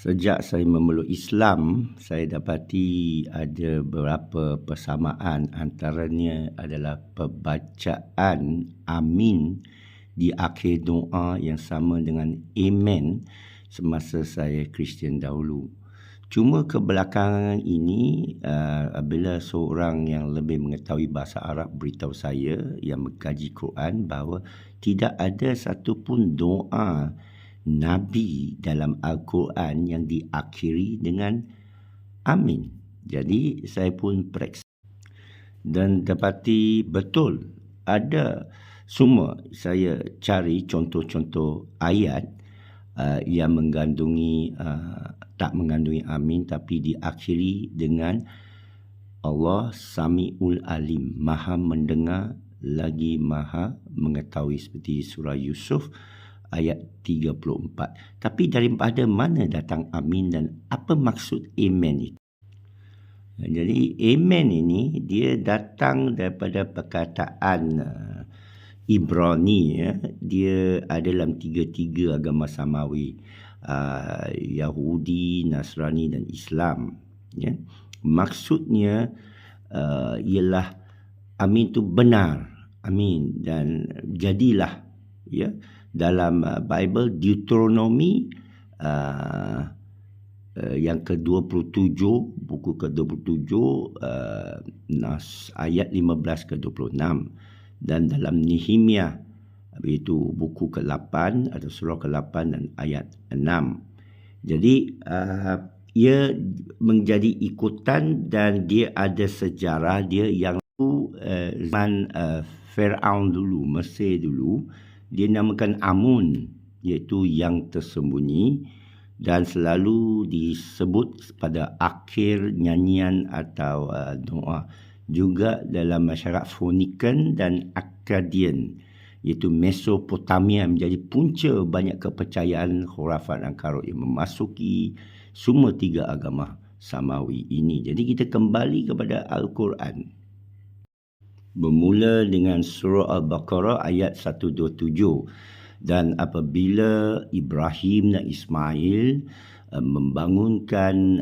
Sejak saya memeluk Islam, saya dapati ada beberapa persamaan, antaranya adalah pembacaan amin di akhir doa yang sama dengan amen semasa saya Kristian dahulu. Cuma kebelakangan ini, apabila seorang yang lebih mengetahui bahasa Arab beritahu saya yang mengkaji Quran bahawa tidak ada satu pun doa Nabi dalam Al-Quran yang diakhiri dengan amin. Jadi saya pun periksa dan dapati betul ada semua. Saya cari contoh-contoh ayat yang tak mengandungi amin tapi diakhiri dengan Allah Sami'ul Alim, Maha mendengar lagi Maha mengetahui, seperti surah Yusuf ayat 34. Tapi daripada mana datang amin dan apa maksud amen itu? Jadi amen ini dia datang daripada perkataan Ibrani, ya. Dia ada dalam tiga agama samawi, Yahudi, Nasrani dan Islam, ya. Maksudnya ialah amin itu benar, amin dan jadilah, ya. Dalam Bible Deuteronomy yang ke-27, buku ke-27, ayat 15 ke-26, dan dalam Nehemia, iaitu buku ke-8 atau surah ke-8 dan ayat 6. Jadi ia menjadi ikutan dan dia ada sejarah dia yang zaman Firaun dulu, Mesir dulu. Dia namakan Amun, iaitu yang tersembunyi, dan selalu disebut pada akhir nyanyian atau doa. Juga dalam masyarakat Phoenician dan Akkadian, iaitu Mesopotamia, menjadi punca banyak kepercayaan khurafat dan karut yang memasuki semua tiga agama samawi ini. Jadi kita kembali kepada Al-Quran. Bermula dengan surah Al-Baqarah ayat 127. Dan apabila Ibrahim dan Ismail membangunkan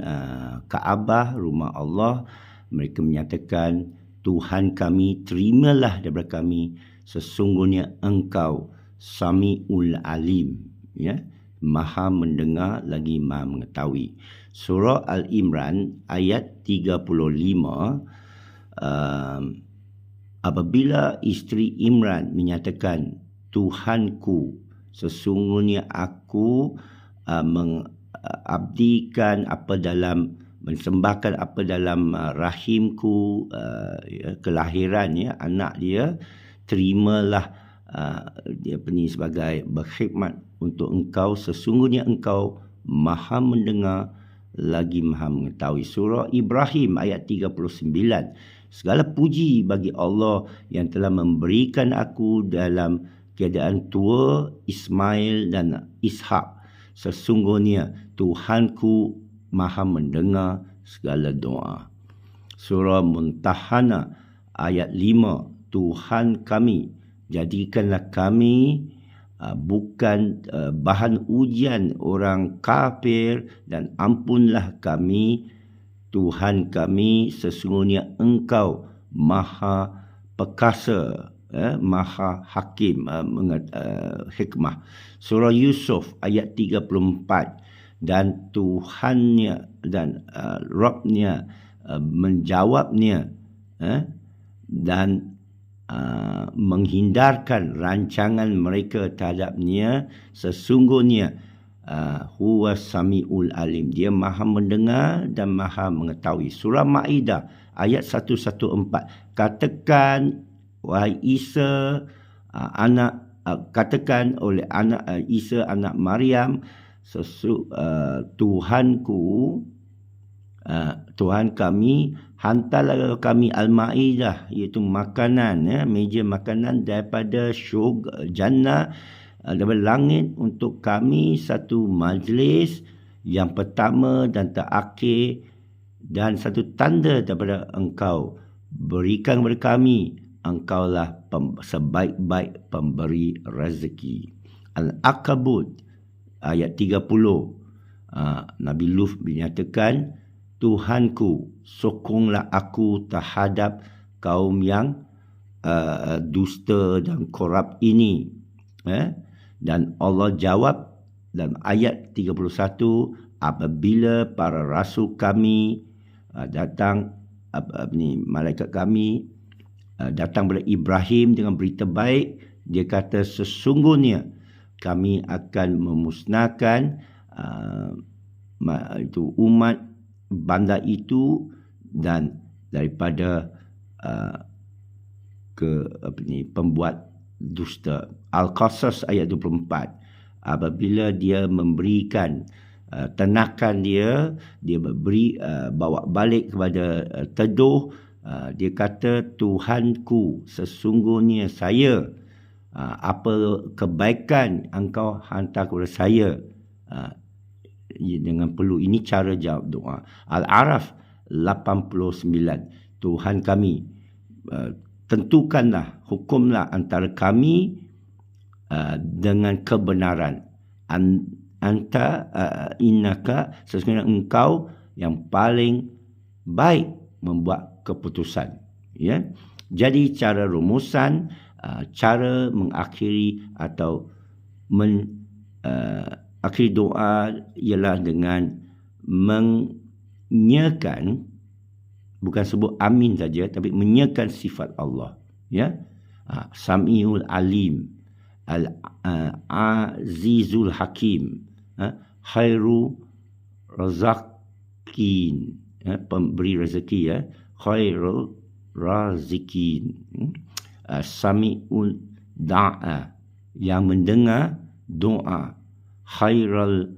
Kaabah, rumah Allah, mereka menyatakan, Tuhan kami, terimalah daripada kami, sesungguhnya Engkau Sami'ul Alim, ya, Maha mendengar lagi Maha mengetahui. Surah Al-Imran ayat 35. Apabila isteri Imran menyatakan, Tuhanku, sesungguhnya aku mengabdikan mensembahkan apa dalam rahimku, kelahiran, ya, anak dia, terimalah dia sebagai berkhidmat untuk Engkau, sesungguhnya Engkau Maha mendengar lagi Maha mengetahui. Surah Ibrahim ayat 39. Segala puji bagi Allah yang telah memberikan aku dalam keadaan tua Ismail dan Ishak. Sesungguhnya Tuhanku Maha mendengar segala doa. Surah Muntahana ayat 5. Tuhan kami, jadikanlah kami bukan bahan ujian orang kafir, dan ampunlah kami Tuhan kami, sesungguhnya Engkau Maha Perkasa, Maha Hakim, hikmah. Surah Yusuf ayat 34. Dan Tuhannya dan Rabbnya menjawabnya dan menghindarkan rancangan mereka terhadapnya, sesungguhnya Huwa Sami'ul Alim, dia Maha mendengar dan Maha mengetahui. Surah Ma'idah ayat 114. Katakan, wahai Isa, katakan oleh anak Isa anak Maryam, Tuhan kami, hantarlah kami Al-Ma'idah, iaitu makanan, meja makanan daripada syurga jannah, daripada langit, untuk kami satu majlis yang pertama dan terakhir, dan satu tanda daripada Engkau. Berikan kepada kami, Engkaulah sebaik-baik pemberi rezeki. Al-Ankabut ayat 30. Nabi Lut menyatakan, Tuhanku, sokonglah aku terhadap kaum yang dusta dan korup ini. Dan Allah jawab dalam ayat 31, apabila para rasul kami datang, malaikat kami datang kepada Ibrahim dengan berita baik, dia kata sesungguhnya kami akan memusnahkan itu umat bandar itu dan daripada pembuat dusta. Al-Qasas ayat 24. Apabila dia memberikan tenakan dia beri bawa balik kepada teduh, dia kata, Tuhanku, sesungguhnya saya, apa kebaikan engkau hantar kepada saya, dengan perlu. Ini cara jawab doa. Al-A'raf 89. Tuhan kami, tentukanlah, hukumlah antara kami dengan kebenaran. Innaka, sesungguhnya engkau yang paling baik membuat keputusan. Ya. Jadi cara rumusan, cara mengakhiri atau akhir doa ialah dengan menyiarkan, bukan sebut amin saja, tapi menyiarkan sifat Allah. Ya, Samiul Alim, Al-Azizul Hakim, Khairu Razakin, pemberi rezeki, Khairu Razikin, Samiul Da'a, yang mendengar doa, Khairal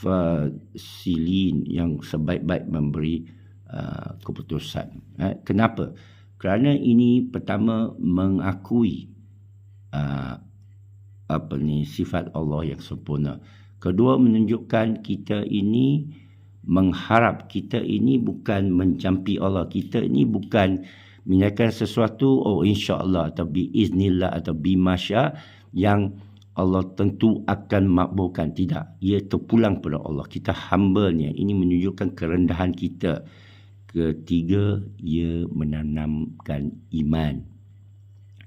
Fasilin, yang sebaik-baik memberi keputusan. Kenapa? Kerana ini pertama mengakui sifat Allah yang sempurna. Kedua, menunjukkan kita ini mengharap, kita ini bukan mencampi Allah, kita ini bukan menyatakan sesuatu insya-Allah atau biiznillah atau bimasya yang Allah tentu akan makbulkan. Tidak, ia terpulang pada Allah. Kita hamba-Nya. Ini menunjukkan kerendahan kita. Ketiga, ia menanamkan iman.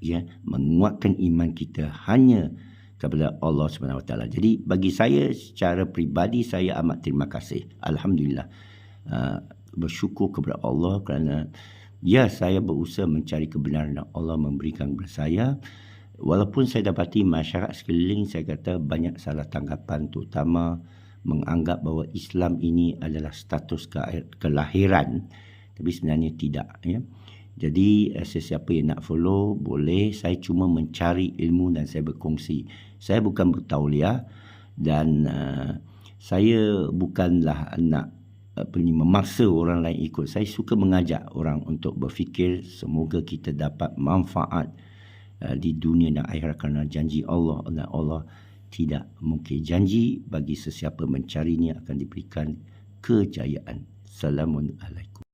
Ya, menguatkan iman kita hanya kepada Allah SWT. Jadi bagi saya secara peribadi, saya amat terima kasih. Alhamdulillah. Bersyukur kepada Allah kerana saya berusaha mencari kebenaran yang Allah memberikan kepada saya. Walaupun saya dapati masyarakat sekeliling, saya kata banyak salah tanggapan, terutama menganggap bahawa Islam ini adalah status kelahiran, tapi sebenarnya tidak. Ya. Jadi sesiapa yang nak follow boleh. Saya cuma mencari ilmu dan saya berkongsi. Saya bukan bertauliah dan saya bukanlah nak memaksa orang lain ikut. Saya suka mengajak orang untuk berfikir, semoga kita dapat manfaat di dunia dan akhirat, kerana janji Allah, dan Allah tidak mungkin janji bagi sesiapa mencarinya akan diberikan kejayaan. Assalamualaikum.